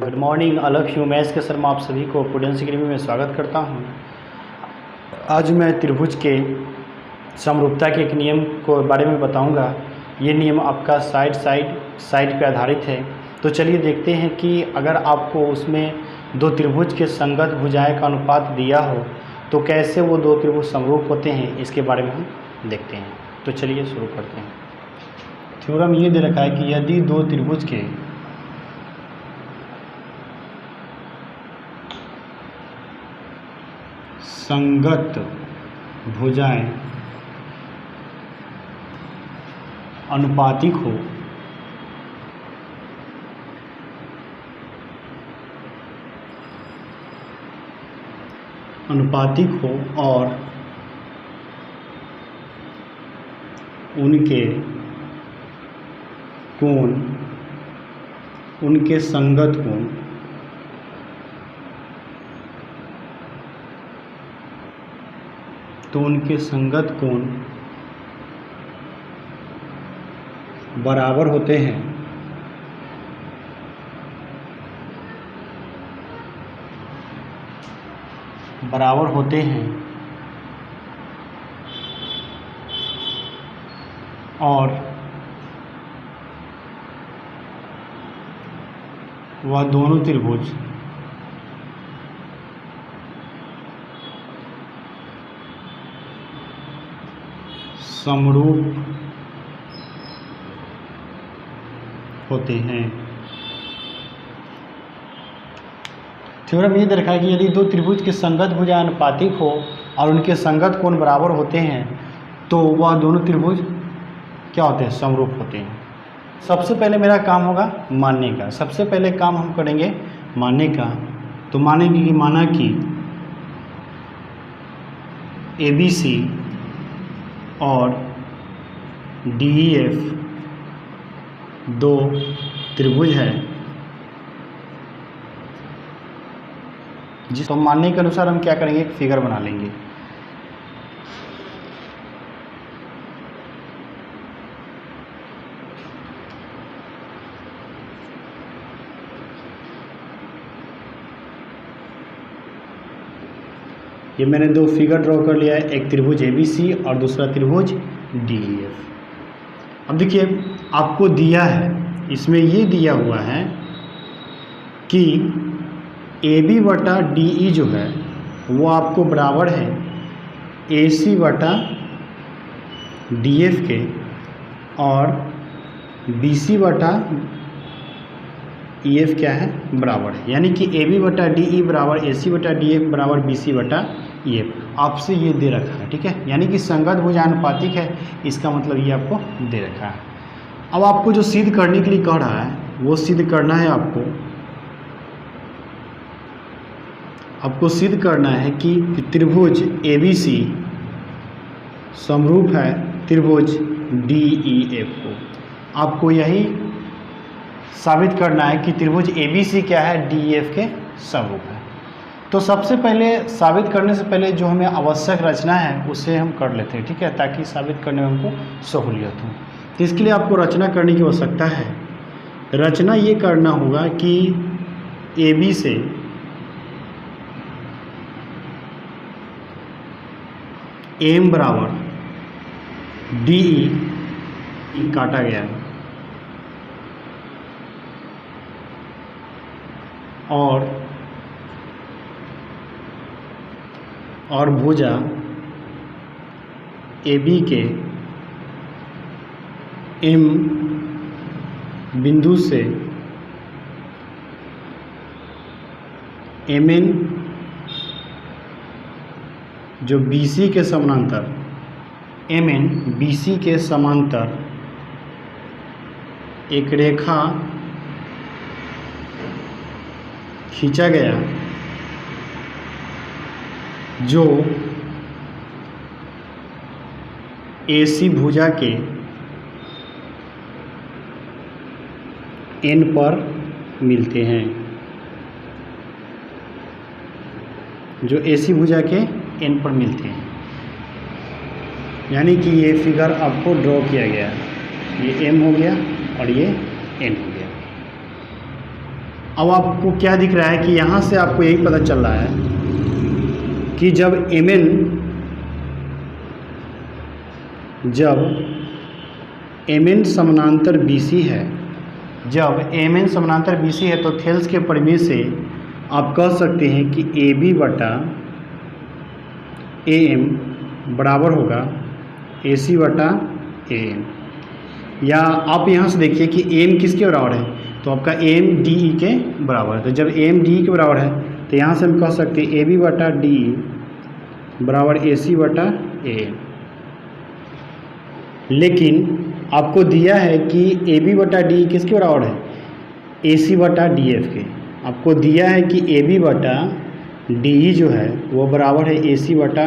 Good morning, अलग हूँ maths के सर। मैं आप सभी को प्रूडेंस अकेडमी में स्वागत करता हूँ। आज मैं त्रिभुज के समरूपता के एक नियम को बारे में बताऊँगा। ये नियम आपका साइड पे आधारित है। तो चलिए देखते हैं कि अगर आपको उसमें दो त्रिभुज के संगत भुजाएं का अनुपात दिया हो तो कैसे वो दो त्रिभुज समरूप होते हैं, इसके बारे में हम देखते हैं। तो चलिए शुरू करते हैं। थ्योरम ये दे रखा है कि यदि दो त्रिभुज के संगत भुजाएं अनुपातिक हो और उनके संगत कोण बराबर होते हैं और वह दोनों त्रिभुज समरूप होते हैं। थ्योरम ये दे रखा है कि यदि दो त्रिभुज के संगत भुजाएं अनुपातिक हो और उनके संगत कोण बराबर होते हैं तो वह दोनों त्रिभुज क्या होते हैं, समरूप होते हैं। सबसे पहले मेरा काम होगा मानने का। सबसे पहले काम हम करेंगे मानने का। तो मानेंगे कि माना कि ABC और DEF दो त्रिभुज है। तो मानने के अनुसार हम क्या करेंगे, एक फिगर बना लेंगे। ये मैंने दो फिगर ड्रॉ कर लिया है, एक त्रिभुज ABC और दूसरा त्रिभुज DEF। अब देखिए आपको दिया है, इसमें ये दिया हुआ है कि AB बटा DE जो है वो आपको बराबर है AC बटा DF के और BC बटा EF क्या है, बराबर है। यानी कि AB बटा DE बराबर AC बटा DF बराबर BC बटा EF आपसे ये दे रखा है, ठीक है। यानी कि संगत भुजा अनुपातिक है, इसका मतलब ये आपको दे रखा है। अब आपको जो सिद्ध करने के लिए कह रहा है वो सिद्ध करना है। आपको सिद्ध करना है कि त्रिभुज ABC समरूप है त्रिभुज DEF को। आपको यही साबित करना है कि त्रिभुज ABC क्या है, DEF के समरूप है। तो सबसे पहले साबित करने से पहले जो हमें आवश्यक रचना है उसे हम कर लेते हैं, ठीक है, ताकि साबित करने में हमको सहूलियत हो। तो इसके लिए आपको रचना करने की आवश्यकता है। रचना ये करना होगा कि AB से M बराबर DE काटा गया और भुजा AB के M बिंदु से MN जो BC के समानांतर MN BC के समांतर एक रेखा खींचा गया जो AC भुजा के N पर मिलते हैं, जो AC भुजा के N पर मिलते हैं। यानी कि ये फिगर आपको ड्रॉ किया गया है। ये M हो गया और ये N हो गया। अब आपको क्या दिख रहा है कि यहाँ से आपको यही पता चल रहा है कि जब एम एन समानांतर बी सी है, जब एम एन समानांतर बी सी है तो थेल्स के प्रमेय से आप कह सकते हैं कि ए बी बटा ए एम बराबर होगा ए सी बटा ए एम। या आप यहाँ से देखिए कि एम किसके बराबर है, तो आपका एम डी ई के बराबर है। तो जब एम डी ई के बराबर है तो यहाँ से हम कह सकते हैं ए बी बटा डी ई बराबर ए सी बटा ए एम। लेकिन आपको दिया है कि ए बी बटा डी ई किसके बराबर है, ए सी बटा डी एफ के। आपको दिया है कि ए बी बटा डी ई जो है वो बराबर है ए सी बटा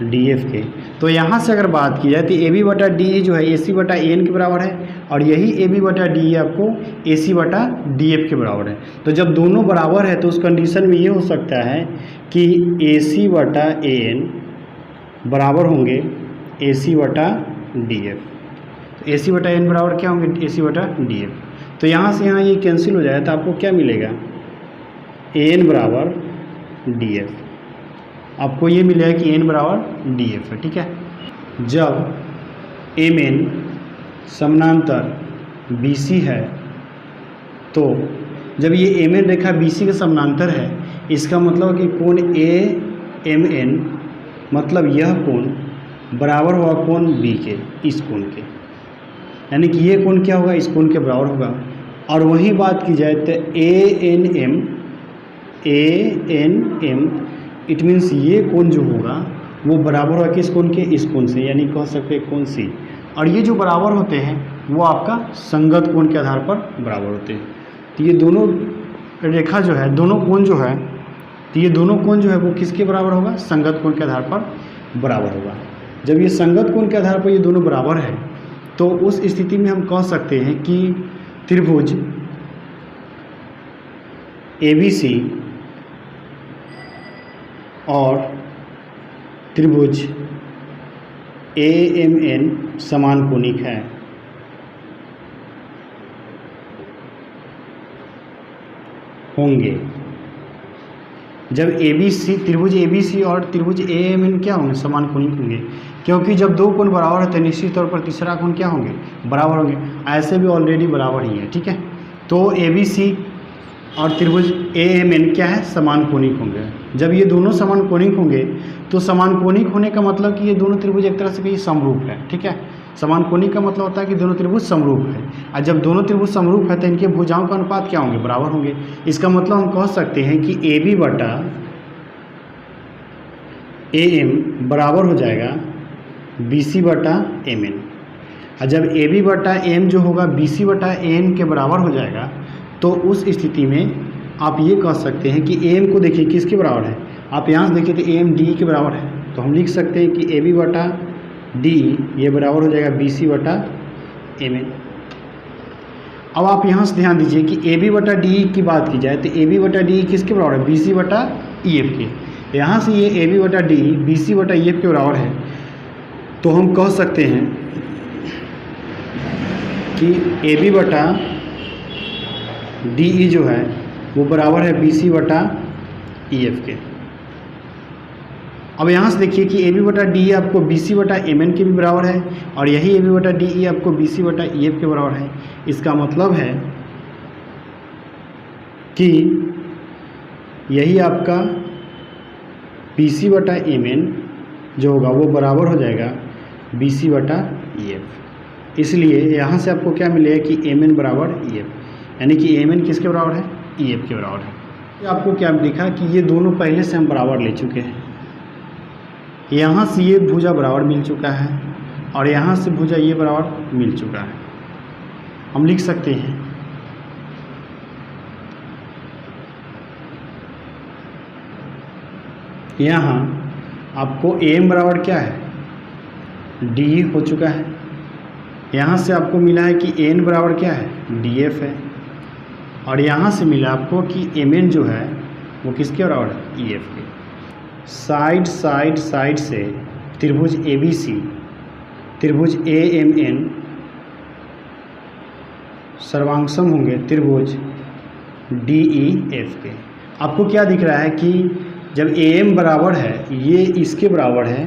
डी एफ के। तो यहाँ से अगर बात की जाए तो ए बी बटा डी ई जो है ए सी बटा ए एन के बराबर है, और यही ए बी बटा डी ई आपको ए सी बटा डी एफ के बराबर है। तो जब दोनों बराबर है तो उस कंडीशन में ये हो सकता है कि ए सी बटा ए एन बराबर होंगे ए सी बटा डी एफ। तो ए सी बटा एन बराबर क्या होंगे, ए सी बटा डी एफ। तो यहाँ से यहाँ ये कैंसिल हो जाए तो आपको क्या मिलेगा, ए एन बराबर डी एफ। आपको ये मिलेगा कि एन बराबर डी एफ है, ठीक है। जब एम एन समानांतर बी सी है, तो जब ये एम एन रेखा बी सी के समानांतर है, इसका मतलब कि कोण ए एम एन मतलब यह कोण बराबर होगा कोण बी के, इस कोण के, यानी कि ये कोण क्या होगा, इस कोण के बराबर होगा। और वही बात की जाए तो A N M it means ये कोण जो होगा वो बराबर होगा किस कोण के, इस कोण से, यानी कह सकते हैं कोण सी। और ये जो बराबर होते हैं वो आपका संगत कोण के आधार पर बराबर होते हैं। तो ये दोनों रेखा जो है, दोनों कोण जो है, तो ये दोनों कोण जो है वो किसके बराबर होगा, संगत कोण के आधार पर बराबर होगा। जब ये संगत कोण के आधार पर ये दोनों बराबर है तो उस स्थिति में हम कह सकते हैं कि त्रिभुज ABC और त्रिभुज AMN समान कोणिक है। होंगे जब ABC त्रिभुज ABC और त्रिभुज AMN क्या होंगे, समान कोणिक होंगे, क्योंकि जब दो कोण बराबर है तो निश्चित तौर पर तीसरा कोण क्या होंगे, बराबर होंगे। ऐसे भी ऑलरेडी बराबर ही है, ठीक है। तो ABC और त्रिभुज AMN क्या है, समान कोणिक होंगे। जब ये दोनों समान कोणिक होंगे तो समान कोणिक होने का मतलब कि ये दोनों त्रिभुज एक तरह से कहीं समरूप है, ठीक है। समान कोणिक का मतलब होता है कि दोनों त्रिभुज समरूप है, और जब दोनों त्रिभुज समरूप है तो इनके भुजाओं का अनुपात क्या होंगे, बराबर होंगे। इसका मतलब हम कह सकते हैं कि AB बटा AM बराबर हो जाएगा BC बटा MN। और जब AB बटा M जो होगा BC बटा AN के बराबर हो जाएगा तो उस स्थिति में आप ये कह सकते हैं कि AM को देखिए किसके बराबर है, आप यहाँ से देखिए तो AM DE के बराबर है। तो हम लिख सकते हैं कि AB बटा DE ये बराबर हो जाएगा BC बटा MN। अब आप यहाँ से ध्यान दीजिए कि AB बटा DE की बात की जाए तो AB बटा DE किसके बराबर है, BC बटा EF के। यहाँ से ये AB बटा DE BC बटा EF के बराबर है, तो हम कह सकते हैं कि AB बटा DE जो है वो बराबर है BC बटा EF के। अब यहाँ से देखिए कि AB बटा DE आपको BC बटा MN के भी बराबर है, और यही AB बटा DE आपको BC बटा EF के बराबर है। इसका मतलब है कि यही आपका BC बटा MN जो होगा वो बराबर हो जाएगा BC बटा EF। इसलिए यहाँ से आपको क्या मिलेगा कि MN बराबर EF, यानी कि MN किसके बराबर है, EF के बराबर है। आपको क्या दिखा कि ये दोनों पहले से हम बराबर ले चुके हैं। यहाँ से ये भुजा बराबर मिल चुका है और यहाँ से भुजा ये बराबर मिल चुका है। हम लिख सकते हैं यहाँ आपको AM बराबर क्या है, DE हो चुका है। यहाँ से आपको मिला है कि AN बराबर क्या है, DF है, और यहाँ से मिला आपको कि MN जो है वो किसके बराबर है, EF के। साइड से त्रिभुज ABC त्रिभुज AMN सर्वांगसम होंगे त्रिभुज DEF के। आपको क्या दिख रहा है कि जब AM बराबर है, ये इसके बराबर है,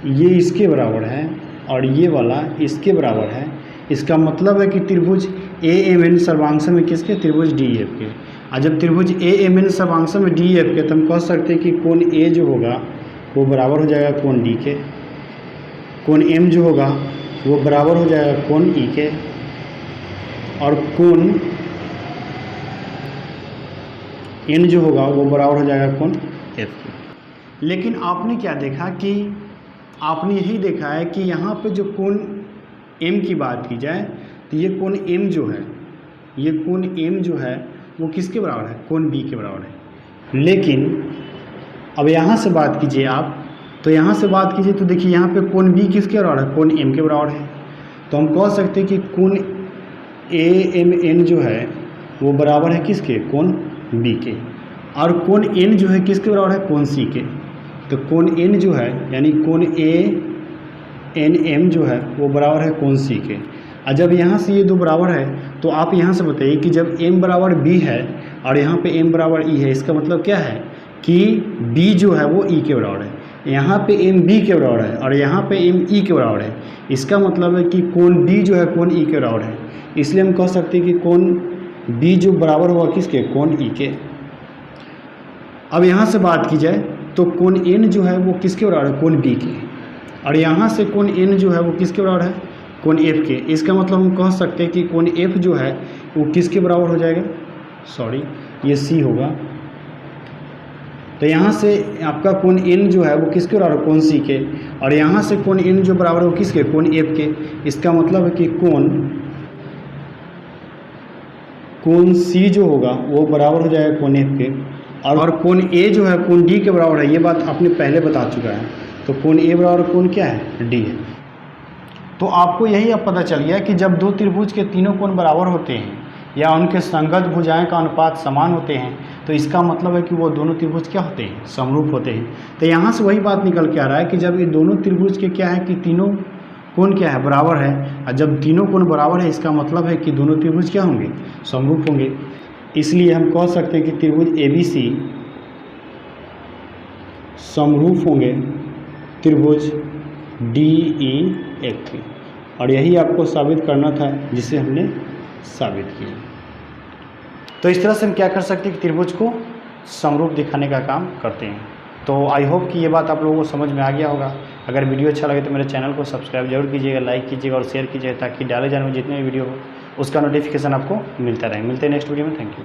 ये इसके बराबर है और ये वाला इसके बराबर है, इसका मतलब है कि त्रिभुज AMN सर्वांश में किसके? त्रिभुज DEF के। और जब त्रिभुज AMN सर्वांश में DEF के, तो हम कह सकते हैं कि कोण A जो होगा वो बराबर हो जाएगा कोण D के, कोण M जो होगा वो बराबर हो जाएगा कोण E के, और कोण N जो होगा वो बराबर हो जाएगा कोण F के। लेकिन आपने क्या देखा कि आपने यही देखा है कि यहाँ पे जो कोण M की बात की जाए तो ये कोण M जो है, ये कोण M जो है वो किसके बराबर है? कोण B के बराबर है। लेकिन अब यहाँ से बात कीजिए आप, तो यहाँ से बात कीजिए तो देखिए यहाँ पे कोण B किसके बराबर है? कोण M के बराबर है। तो हम कह सकते हैं कि कोण AMN जो है वो बराबर है किसके? कोण B के। और कोण N जो है किसके बराबर है? कोण C के। तो कोण N जो है यानी कोण ANM जो है वो बराबर है कोण C के। और जब यहाँ से ये दो बराबर है तो आप यहाँ से बताइए कि जब M बराबर B है और यहाँ पे M बराबर E है, इसका मतलब क्या है कि B जो है वो E के बराबर है, यहाँ पे M B के बराबर है और यहाँ पे M E के बराबर है। इसका मतलब है कि कोण B जो है कोण E के बराबर है। इसलिए हम कह सकते हैं कि कोण B जो बराबर होगा किसके? कोण E के। अब यहाँ से बात की जाए तो कोण N जो है वो किसके बराबर है? कोण B के। और यहाँ से कोण N जो है वो किसके बराबर है? कोण F के। इसका मतलब हम कह सकते हैं कि कोण F जो है वो किसके बराबर हो जाएगा? सॉरी, ये C होगा। तो यहाँ से आपका कोण N जो है वो किसके बराबर? कोण C के। और यहाँ से कोण N जो बराबर है वो किसके? कोण F के। इसका मतलब है कि कोण C जो होगा वो बराबर हो जाएगा कोण F के। और कोण A जो है कोण D के बराबर है, ये बात आपने पहले बता चुका है। तो कोण A बराबर कोण क्या है? D है। तो आपको यही अब पता चल गया कि जब दो त्रिभुज के तीनों कोण बराबर होते हैं या उनके संगत भुजाएं का अनुपात समान होते हैं तो इसका मतलब है कि वो दोनों त्रिभुज क्या होते हैं? समरूप होते हैं। तो यहाँ से वही बात निकल के आ रहा है कि जब ये दोनों त्रिभुज के क्या है कि तीनों कोण क्या है? बराबर है। और जब तीनों कोण बराबर है इसका मतलब है कि दोनों त्रिभुज क्या होंगे? समरूप होंगे। इसलिए हम कह सकते हैं कि त्रिभुज ABC समरूप होंगे त्रिभुज DEF के। और यही आपको साबित करना था जिसे हमने साबित किया। तो इस तरह से हम क्या कर सकते हैं कि त्रिभुज को समरूप दिखाने का काम करते हैं। तो आई होप कि ये बात आप लोगों को समझ में आ गया होगा। अगर वीडियो अच्छा लगे तो मेरे चैनल को सब्सक्राइब जरूर कीजिएगा, लाइक कीजिएगा और शेयर कीजिएगा ताकि डाले जाने में जितने भी वीडियो हो उसका नोटिफिकेशन आपको मिलता रहे। मिलते हैं नेक्स्ट वीडियो में। Thank you.